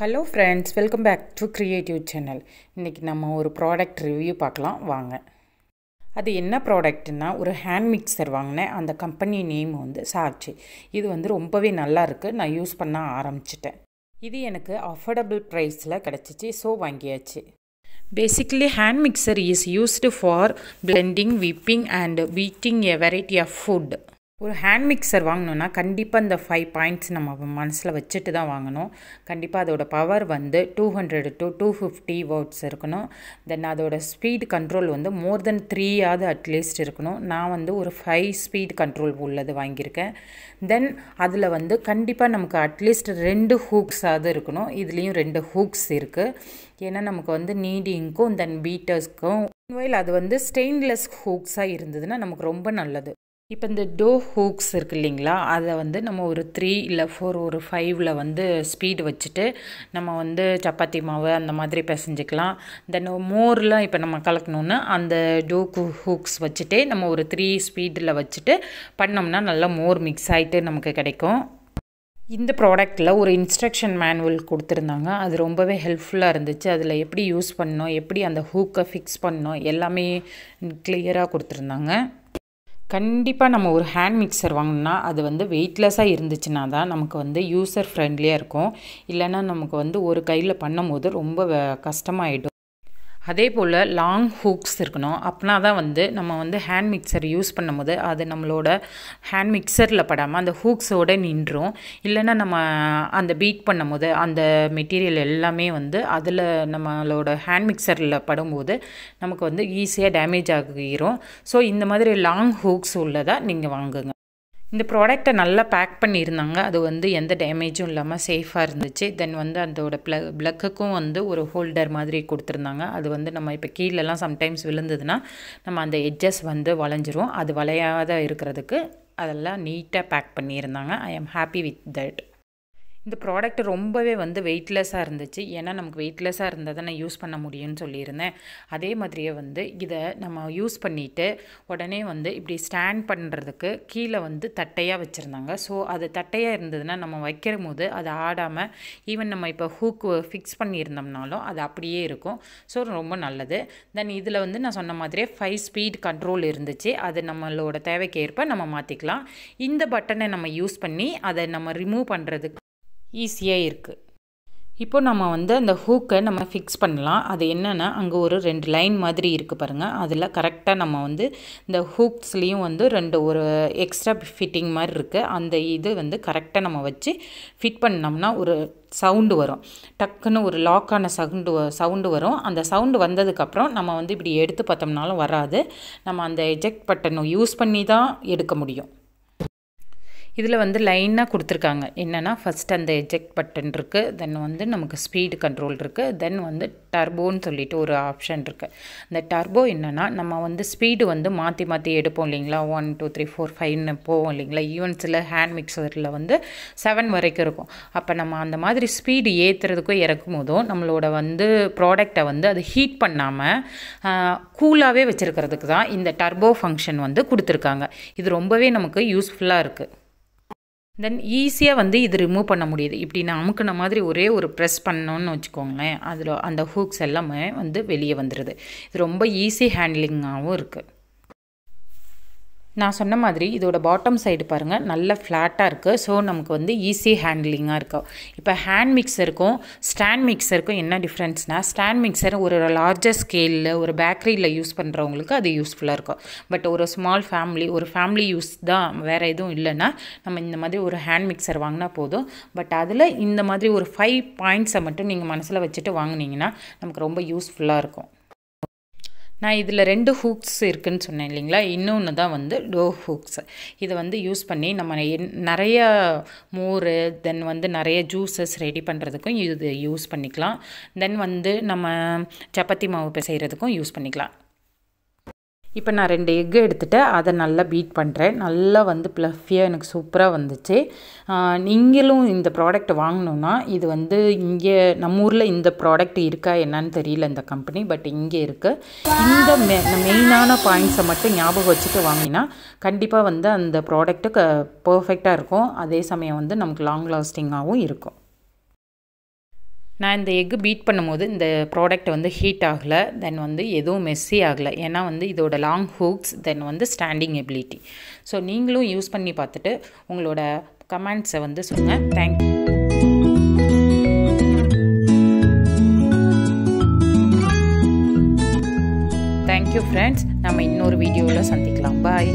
Hello friends, welcome back to Creative Channel. இன்னைக்கு நம்ம ஒரு ப்ராடக்ட் ரிவ்யூ பார்க்கலாம் வாங்க. அது என்ன ப்ராடக்ட்னா ஒரு ஹேண்ட் மிக்சர் வாங்கினேன். அந்த கம்பெனி நேம் வந்து சார்ச்சி. இது வந்து ரொம்பவே நல்லா இருக்கு. நான் யூஸ் பண்ண ஆரம்பிச்சிட்டேன். இது எனக்கு அஃபோர்டபிள் ப்ரைஸில் கிடச்சிச்சு. ஸோ வாங்கியாச்சு. Basically, hand mixer is used for blending, whipping and beating a variety of food. ஒரு ஹேண்ட் மிக்சர் வாங்கணுன்னா கண்டிப்பாக இந்த 5 பாயிண்ட்ஸ் நம்ம மனசில் வச்சுட்டு தான் வாங்கணும். கண்டிப்பாக அதோட பவர் வந்து 200 to 250 வாட்ஸ் இருக்கணும். தென் அதோட ஸ்பீட் கண்ட்ரோல் வந்து மோர் தென் 3 அட்லீஸ்ட் இருக்கணும். நான் வந்து ஒரு 5 ஸ்பீட் கண்ட்ரோல் உள்ளது வாங்கியிருக்கேன். தென் அதில் வந்து கண்டிப்பாக நமக்கு அட்லீஸ்ட் 2 ஹூக்ஸாவது இருக்கணும். இதுலேயும் 2 ஹூக்ஸ் இருக்குது. ஏன்னா நமக்கு வந்து நீடிங்க்கும் தென் பீட்டர்ஸ்க்கும் அது வந்து ஸ்டெயின்லெஸ் ஹூக்ஸாக இருந்ததுன்னா நமக்கு ரொம்ப நல்லது. இப்போ இந்த டோ ஹூக்ஸ் இருக்குது இல்லைங்களா, அதை வந்து நம்ம ஒரு 3 இல்லை 4 ஒரு 5ல் வந்து ஸ்பீடு வச்சுட்டு நம்ம வந்து சப்பாத்தி மாவு அந்த மாதிரி பிசைஞ்சிக்கலாம். தென் மோர்லாம் இப்போ நம்ம கலக்கணுன்னா அந்த டோ ஹூக்ஸ் வச்சுட்டே நம்ம ஒரு 3 ஸ்பீடில் வச்சுட்டு பண்ணோம்னா நல்லா மோர் மிக்ஸ் ஆகிட்டு நமக்கு கிடைக்கும். இந்த ப்ராடக்டில் ஒரு இன்ஸ்ட்ரக்ஷன் மேனுவல் கொடுத்துருந்தாங்க. அது ரொம்பவே ஹெல்ப்ஃபுல்லாக இருந்துச்சு. அதில் எப்படி யூஸ் பண்ணணும், எப்படி அந்த ஹூக்கை ஃபிக்ஸ் பண்ணணும் எல்லாமே கிளியராக கொடுத்துருந்தாங்க. கண்டிப்பாக நம்ம ஒரு ஹேண்ட் மிக்சர் வாங்கினா அது வந்து வெயிட்லெஸ்ஸாக இருந்துச்சுன்னா தான் நமக்கு வந்து யூசர் ஃப்ரெண்ட்லியாக இருக்கும். இல்லைன்னா நமக்கு வந்து ஒரு கையில் பண்ணும்போது ரொம்ப கஷ்டமாயிடும். அதே போல் லாங் ஹூக்ஸ் இருக்கணும். அப்படின்னா தான் வந்து நம்ம வந்து ஹேண்ட் மிக்சர் யூஸ் பண்ணும்போது அது நம்மளோட ஹேண்ட் மிக்சரில் படாமல் அந்த ஹூக்ஸோடு நின்றும். இல்லைன்னா நம்ம அந்த பீட் பண்ணும்போது அந்த மெட்டீரியல் எல்லாமே வந்து அதில் நம்மளோட ஹேண்ட் மிக்சரில் படும்போது நமக்கு வந்து ஈஸியாக டேமேஜ் ஆகிரும். ஸோ இந்த மாதிரி லாங் ஹூக்ஸ் உள்ளதாக நீங்கள் வாங்குங்க. இந்த ப்ராடக்டை நல்லா பேக் பண்ணியிருந்தாங்க. அது வந்து எந்த டேமேஜும் இல்லாமல் சேஃபாக இருந்துச்சு. தென் வந்து அதோட ப்ளக்குக்கும் வந்து ஒரு ஹோல்டர் மாதிரி கொடுத்துருந்தாங்க. அது வந்து நம்ம இப்போ கீழெல்லாம் சம்டைம்ஸ் விழுந்ததுன்னா நம்ம அந்த எட்ஜஸ் வந்து வளைஞ்சிரும். அது வளையாத இருக்கிறதுக்கு அதெல்லாம் நீட்டாக பேக் பண்ணியிருந்தாங்க. ஐ ஆம் ஹாப்பி வித் தட். இந்த ப்ராடக்ட் ரொம்பவே வந்து வெயிட்லெஸ்ஸாக இருந்துச்சு. ஏன்னா நமக்கு வெயிட்லெஸ்ஸாக இருந்தால் தான் நான் யூஸ் பண்ண முடியும்னு சொல்லியிருந்தேன். அதே மாதிரியே வந்து இதை நம்ம யூஸ் பண்ணிவிட்டு உடனே வந்து இப்படி ஸ்டாண்ட் பண்ணுறதுக்கு கீழே வந்து தட்டையாக வச்சுருந்தாங்க. ஸோ அது தட்டையாக இருந்ததுன்னா நம்ம வைக்கிற போது அது ஆடாமல் ஈவன் நம்ம இப்போ ஹூக்கு ஃபிக்ஸ் பண்ணியிருந்தோம்னாலும் அது அப்படியே இருக்கும். ஸோ ரொம்ப நல்லது. தென் இதில் வந்து நான் சொன்ன மாதிரியே 5 ஸ்பீட் கண்ட்ரோல் இருந்துச்சு. அது நம்மளோட தேவைக்கு ஏற்ப நம்ம மாற்றிக்கலாம். இந்த பட்டனை நம்ம யூஸ் பண்ணி அதை நம்ம ரிமூவ் பண்ணுறதுக்கு ஈஸியாக இருக்குது. இப்போ நம்ம வந்து அந்த ஹூக்கை நம்ம ஃபிக்ஸ் பண்ணலாம். அது என்னென்னா அங்கே ஒரு 2 லைன் மாதிரி இருக்குது பாருங்கள். அதில் கரெக்டாக நம்ம வந்து இந்த ஹூக்ஸ்லேயும் வந்து 2 ஒரு எக்ஸ்ட்ரா ஃபிட்டிங் மாதிரி இருக்குது. அந்த இது வந்து கரெக்டாக நம்ம வச்சு ஃபிட் பண்ணோம்னா ஒரு சவுண்டு வரும். டக்குன்னு ஒரு லாக்கான சவுண்டு வரும். அந்த சவுண்டு வந்ததுக்கப்புறம் நம்ம வந்து இப்படி எடுத்து பார்த்தோம்னாலும் வராது. நம்ம அந்த எஜெக்ட் பட்டனை யூஸ் பண்ணி தான் எடுக்க முடியும். இதில் வந்து லைனாக கொடுத்துருக்காங்க. என்னென்னா ஃபஸ்ட் அந்த எஜெக்ட் பட்டன் இருக்குது. தென் வந்து நமக்கு ஸ்பீடு கண்ட்ரோல் இருக்குது. தென் வந்து டர்போன்னு சொல்லிட்டு ஒரு ஆப்ஷன் இருக்குது. இந்த டர்போ என்னென்னா நம்ம வந்து ஸ்பீடு வந்து மாற்றி மாற்றி எடுப்போம் இல்லைங்களா. 1 2 3 4 5ன்னு போவோம் இல்லைங்களா. ஈவன் சில ஹேண்ட் மிக்சரில் வந்து 7 வரைக்கும் இருக்கும். அப்போ நம்ம அந்த மாதிரி ஸ்பீடு ஏற்றுறதுக்கும் இறக்கும் போதும் நம்மளோட வந்து ப்ராடக்டை வந்து அது ஹீட் பண்ணாமல் கூலாகவே வச்சுருக்கிறதுக்கு தான் இந்த டர்போ ஃபங்க்ஷன் வந்து கொடுத்துருக்காங்க. இது ரொம்பவே நமக்கு யூஸ்ஃபுல்லாக இருக்குது. தென் ஈஸியாக வந்து இது ரிமூவ் பண்ண முடியுது. இப்படி நான் அமுக்குன மாதிரி ஒரே ஒரு ப்ரெஸ் பண்ணோன்னு வச்சுக்கோங்களேன், அதில் அந்த ஹூக்ஸ் எல்லாமே வந்து வெளியே வந்துடுது. இது ரொம்ப ஈஸி ஹேண்ட்லிங்காகவும் இருக்குது. நான் சொன்ன மாதிரி இதோட பாட்டம் சைடு பாருங்கள் நல்லா ஃப்ளாட்டாக இருக்குது. ஸோ நமக்கு வந்து ஈஸி ஹேண்ட்லிங்காக இருக்கும். இப்போ ஹேண்ட் மிக்சருக்கும் ஸ்டாண்ட் மிக்சருக்கும் என்ன டிஃப்ரென்ஸ்னால், ஸ்டாண்ட் மிக்சர் ஒரு லார்ஜர் ஸ்கேலில் ஒரு பேக்கரியில் யூஸ் பண்ணுறவங்களுக்கு அது யூஸ்ஃபுல்லாக இருக்கும். பட் ஒரு ஸ்மால் ஃபேமிலி ஒரு ஃபேமிலி யூஸ் தான், வேறு எதுவும் இல்லைன்னா நம்ம இந்த மாதிரி ஒரு ஹேண்ட் மிக்சர் வாங்கினா போதும். பட் அதில் இந்த மாதிரி ஒரு 5 பாயிண்ட்ஸை மட்டும் நீங்கள் மனசில் வச்சுட்டு வாங்கினீங்கன்னா நமக்கு ரொம்ப யூஸ்ஃபுல்லாக இருக்கும். நான் இதில் 2 ஹூக்ஸ் இருக்குதுன்னு சொன்னேன் இல்லைங்களா. இன்னொன்று தான் வந்து டோ ஹூக்ஸ். இதை வந்து யூஸ் பண்ணி நம்ம நிறைய மோர் தென் வந்து நிறைய ஜூஸஸ் ரெடி பண்ணுறதுக்கும் இது யூஸ் பண்ணிக்கலாம். தென் வந்து நம்ம சப்பாத்தி மாவு பிசைகிறதுக்கும் யூஸ் பண்ணிக்கலாம். இப்போ நான் 2 எக்கு எடுத்துகிட்டு அதை நல்லா பீட் பண்ணுறேன். நல்லா வந்து ப்ளஃபியாக எனக்கு சூப்பராக வந்துச்சு. நீங்களும் இந்த ப்ராடக்ட் வாங்கணுன்னா இது வந்து இங்கே நம்ம ஊரில் இந்த ப்ராடக்ட் இருக்கா என்னன்னு தெரியல இந்த கம்பெனி, பட் இங்கே இருக்குது. இந்த மெயினான பாயிண்ட்ஸை மட்டும் ஞாபகம் வச்சுட்டு வாங்கினா கண்டிப்பாக வந்து அந்த ப்ராடக்ட்டு பர்ஃபெக்டாக இருக்கும். அதே சமயம் வந்து நமக்கு லாங் லாஸ்டிங்காகவும் இருக்கும். நான் இந்த எக்கு பீட் பண்ணும்போது இந்த ப்ராடக்ட் வந்து ஹீட் ஆகலை, தென் வந்து எதுவும் மெஸ்ஸி ஆகலை. ஏன்னா வந்து இதோட லாங் ஹூக்ஸ், தென் வந்து ஸ்டாண்டிங் எபிலிட்டி. ஸோ நீங்களும் யூஸ் பண்ணி பார்த்துட்டு உங்களோட கமெண்ட்ஸை வந்து சொல்லுங்கள். Thank you friends. நம்ம இன்னொரு வீடியோவில் சந்திக்கலாம். பாய்.